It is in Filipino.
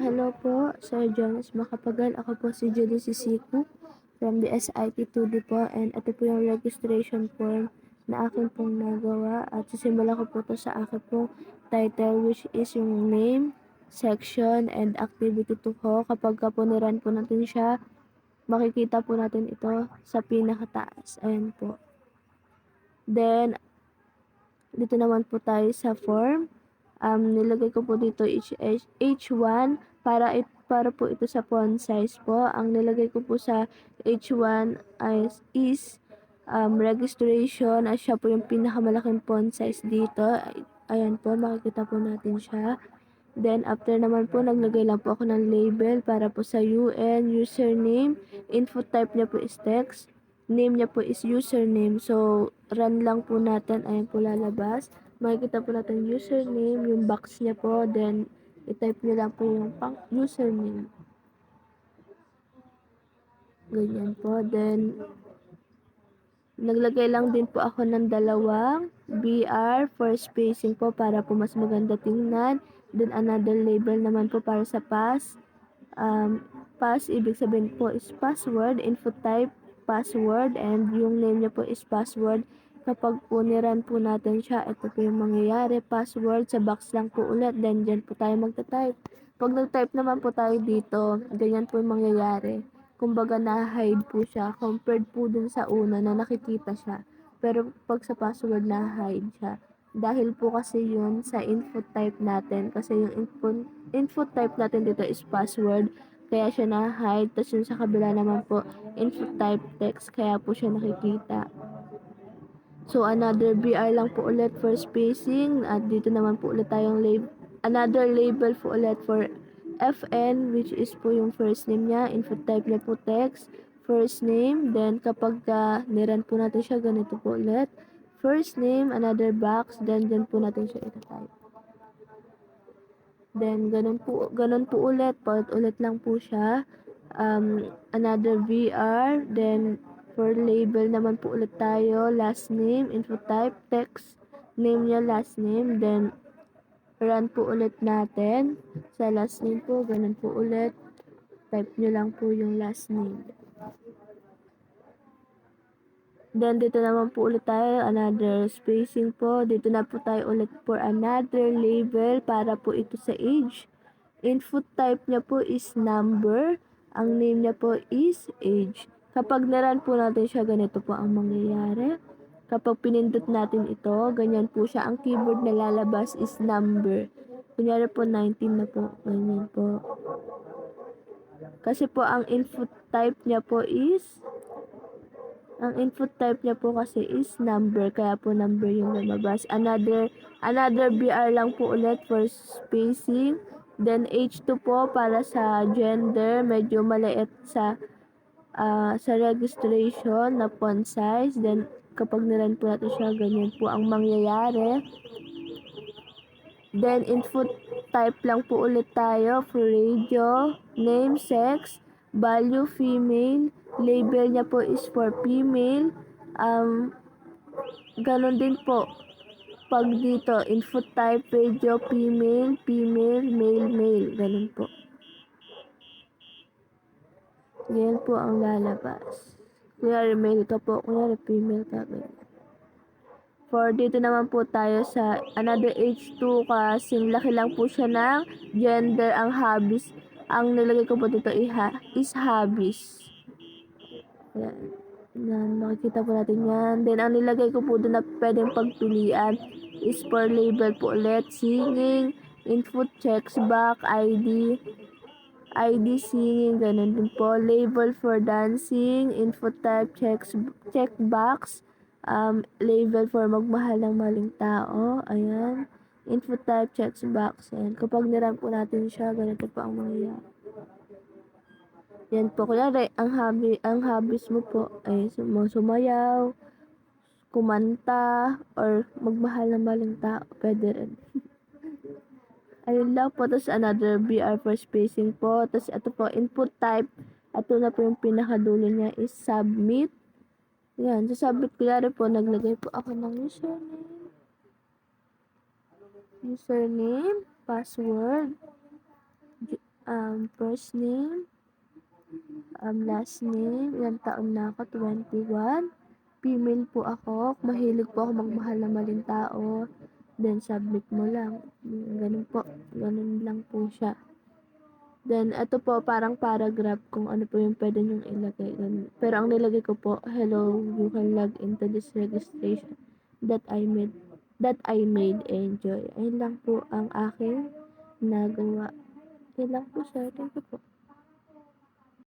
Hello po, Sir Jonas Macapagal. Ako po si Judy Sisiku from the SIT 2D po, and ito po yung registration form na akin pong nagawa at sisimula ko po ito sa akin pong title, which is yung name, section, and activity to ko. Kapag ka po niran po natin siya, makikita po natin ito sa pinakataas. Ayan po. Then, dito naman po tayo sa form. Nilagay ko po dito H1 para po ito sa font size po. Ang nilagay ko po sa H1 is registration, at siya po yung pinakamalaking font size dito. Ayan po, makikita po natin siya. Then, after naman po, naglagay lang po ako ng label para po sa UN, username, input type niya po is text, name niya po is username. So, run lang po natin. Ayan po lalabas. Makikita po natin username, yung box niya po. Then, i-type niyo lang po yung pang username. Ganyan po. Then, naglagay lang din po ako ng dalawang BR for spacing po para po mas maganda tingnan. Then, another label naman po para sa pass. Pass, ibig sabihin po is password, input type, password, and yung name niya po is password. Kapag po niran po natin siya, ito po yung mangyayari. Password, sa box lang po ulit, then dyan po tayo magta-type. Pag nag-type naman po tayo dito, ganyan po yung mangyayari. Kumbaga na-hide po siya, compared po dun sa una na nakikita siya. Pero pag sa password, na-hide siya. Dahil po kasi yun sa input type natin, kasi yung input type natin dito is password, kaya siya na-hide. Tapos yung sa kabila naman po, input type text, kaya po siya nakikita. So, another BR lang po ulit for spacing. At dito naman po ulit tayong another label po ulit for FN, which is po yung first name niya. Input type niya po text, first name. Then, kapag niran po natin siya, ganito po ulit. First name, another box, then dyan po natin siya ita-type. Then, ganun po ulit. Paulit ulit lang po siya. Another VR, then for label naman po ulit tayo, last name, info type, text, name niya, last name, then run po ulit natin. Sa last name po, ganun po ulit. Type nyo lang po yung last name. Then, dito naman po ulit tayo, another spacing po. Dito na po tayo ulit for another label para po ito sa age. Input type niya po is number. Ang name niya po is age. Kapag naran po natin siya, ganito po ang mangyayari. Kapag pinindot natin ito, ganyan po siya. Ang keyboard na lalabas is number. Kunyari po 19 na po. Ganyan po. Kasi po ang input type niya po is kasi is number, kaya po number yung lumabas. Another BR lang po ulit for spacing. Then H2 po para sa gender, medyo maliit sa registration na font size. Then kapag niran po natin siya, ganyan po ang mangyayari. Then input type lang po ulit tayo for radio, name, sex, value female, label niya po is for female. Ganon din po pag dito, input type, radio, female, male, ganun po. Yan po ang lalabas. Kunyari male ka po, kunyari female ka. Ganun. For dito naman po tayo sa another H2, kasi laki lang po siya ng gender. Ang hobbies, ang nilagay ko po dito is hobbies. Yan, makikita po natin yan. Then, ang nilagay ko po doon na pwedeng pagpilian is for label po ulit. Singing, input, checks back, ID singing, ganun din po. Label for dancing, input type, check box, label for magmahal ng maling tao. Ayan. Input type, checks box. Ayan. Kapag niran po natin siya, ganito po ang mangyayari. Yan po, kunyari, ang hobbies mo po ay sumayaw, kumanta, or magmahal ng maling tao. Pwede rin. Ayun lang po. Tapos another BR for spacing po. Tapos ito po, input type. Ito na po yung pinakadulo niya is submit. Yan. Sa submit, kunyari po, naglagay po ako ng username, password, First name, last name, ilang taon na ako, 21. Female po ako, mahilig po ako magmahal ng maling tao. Then submit mo lang. Ganun po, ganun lang po siya. Then ito po parang paragraph kung ano po yung pwede niyong ilagay. Ganun. Pero ang nilagay ko po, hello, you can log into this registration that I made enjoy. Ayun lang po ang aking nagawa. Yun lang po sir. Thank you po.